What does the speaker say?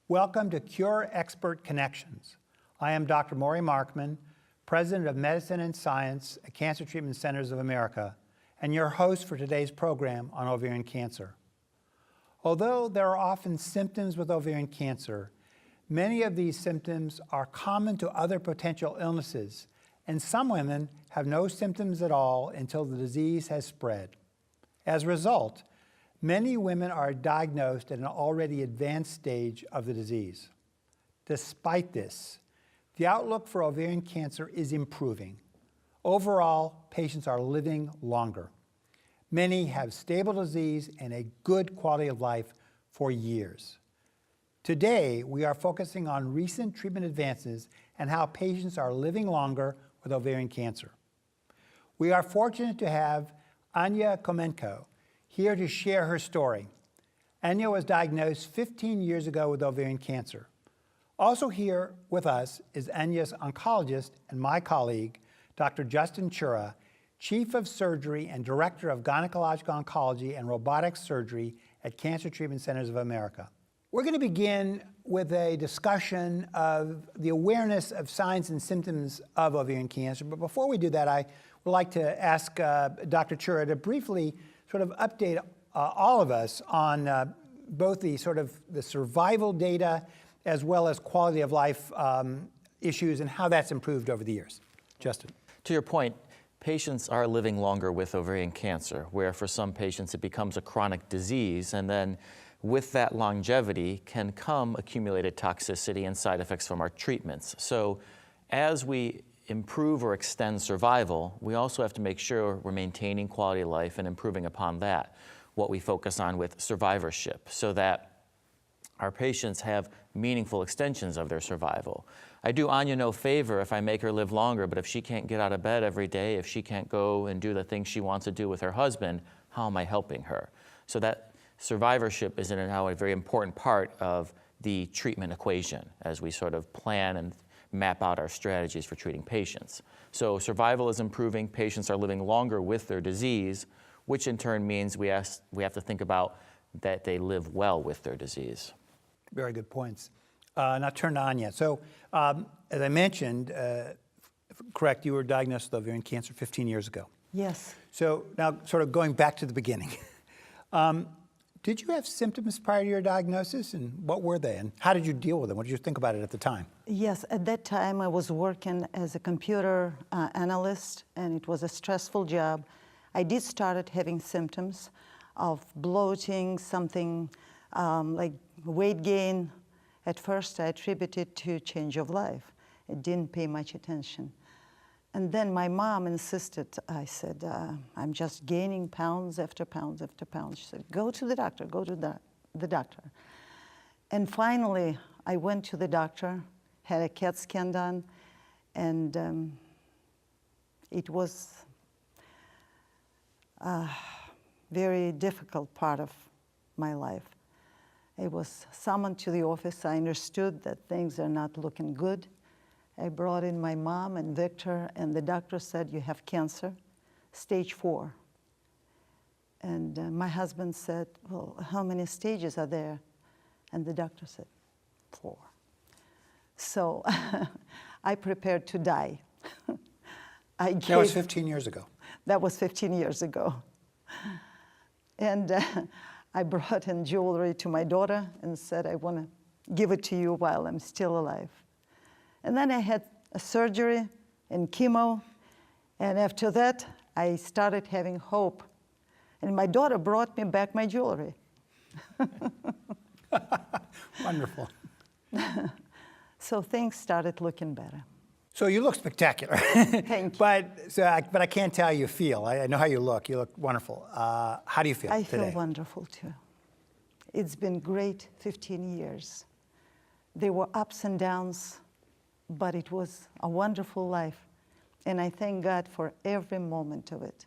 Welcome to Cure Expert Connections. I am Dr. Maury Markman, President of Medicine and Science at Cancer Treatment Centers of America, and your host for today's program on ovarian cancer. Although there are often symptoms with ovarian cancer, many of these symptoms are common to other potential illnesses, and some women have no symptoms at all until the disease has spread. As a result, many women are diagnosed at an already advanced stage of the disease. Despite this, the outlook for ovarian cancer is improving. Overall, patients are living longer. Many have stable disease and a good quality of life for years. Today, we are focusing on recent treatment advances and how patients are living longer with ovarian cancer. We are fortunate to have Anya Khomenko here to share her story. Anya was diagnosed 15 years ago with ovarian cancer. Also here with us is Anya's oncologist and my colleague, Dr. Justin Chura, Chief of Surgery and Director of Gynecological Oncology and Robotic Surgery at Cancer Treatment Centers of America. We're going to begin with a discussion of the awareness of signs and symptoms of ovarian cancer. But before we do that, I would like to ask Dr. Chura to briefly sort of update all of us on both the survival data as well as quality of life issues and how that's improved over the years. Justin. To your point, patients are living longer with ovarian cancer, where for some patients it becomes a chronic disease, and then with that longevity can come accumulated toxicity and side effects from our treatments. So as we improve or extend survival, we also have to make sure we're maintaining quality of life and improving upon that, what we focus on with survivorship, so that our patients have meaningful extensions of their survival. I do Anya no favor if I make her live longer, but if she can't get out of bed every day, if she can't go and do the things she wants to do with her husband, how am I helping her? So that survivorship is now a very important part of the treatment equation as we sort of plan and map out our strategies for treating patients. So survival is improving, patients are living longer with their disease, which in turn means we have to think about that they live well with their disease. Very good points. Now turn to Anya. So as I mentioned, correct, you were diagnosed with ovarian cancer 15 years ago. Yes. So now sort of going back to the beginning. Did you have symptoms prior to your diagnosis, and what were they, and how did you deal with them? What did you think about it at the time? Yes, at that time I was working as a computer analyst, and it was a stressful job. I did start having symptoms of bloating, something like weight gain. At first I attributed it to change of life. I didn't pay much attention. And then my mom insisted. I said, I'm just gaining pounds after pounds after pounds. She said, go to the doctor, go to the doctor. And finally, I went to the doctor, had a CAT scan done, and it was a very difficult part of my life. I was summoned to the office. I understood that things are not looking good. I brought in my mom and Victor, and the doctor said, you have cancer, stage 4. And my husband said, well, how many stages are there? And the doctor said, 4. So I prepared to die. That was 15 years ago. That was 15 years ago. And I brought in jewelry to my daughter and said, I want to give it to you while I'm still alive. And then I had a surgery and chemo, and after that, I started having hope. And my daughter brought me back my jewelry. Wonderful. So things started looking better. So you look spectacular. Thank you. But I can't tell how you feel. I know how you look. You look wonderful. How do you feel today? I feel wonderful, too. It's been great 15 years. There were ups and downs, but it was a wonderful life. And I thank God for every moment of it.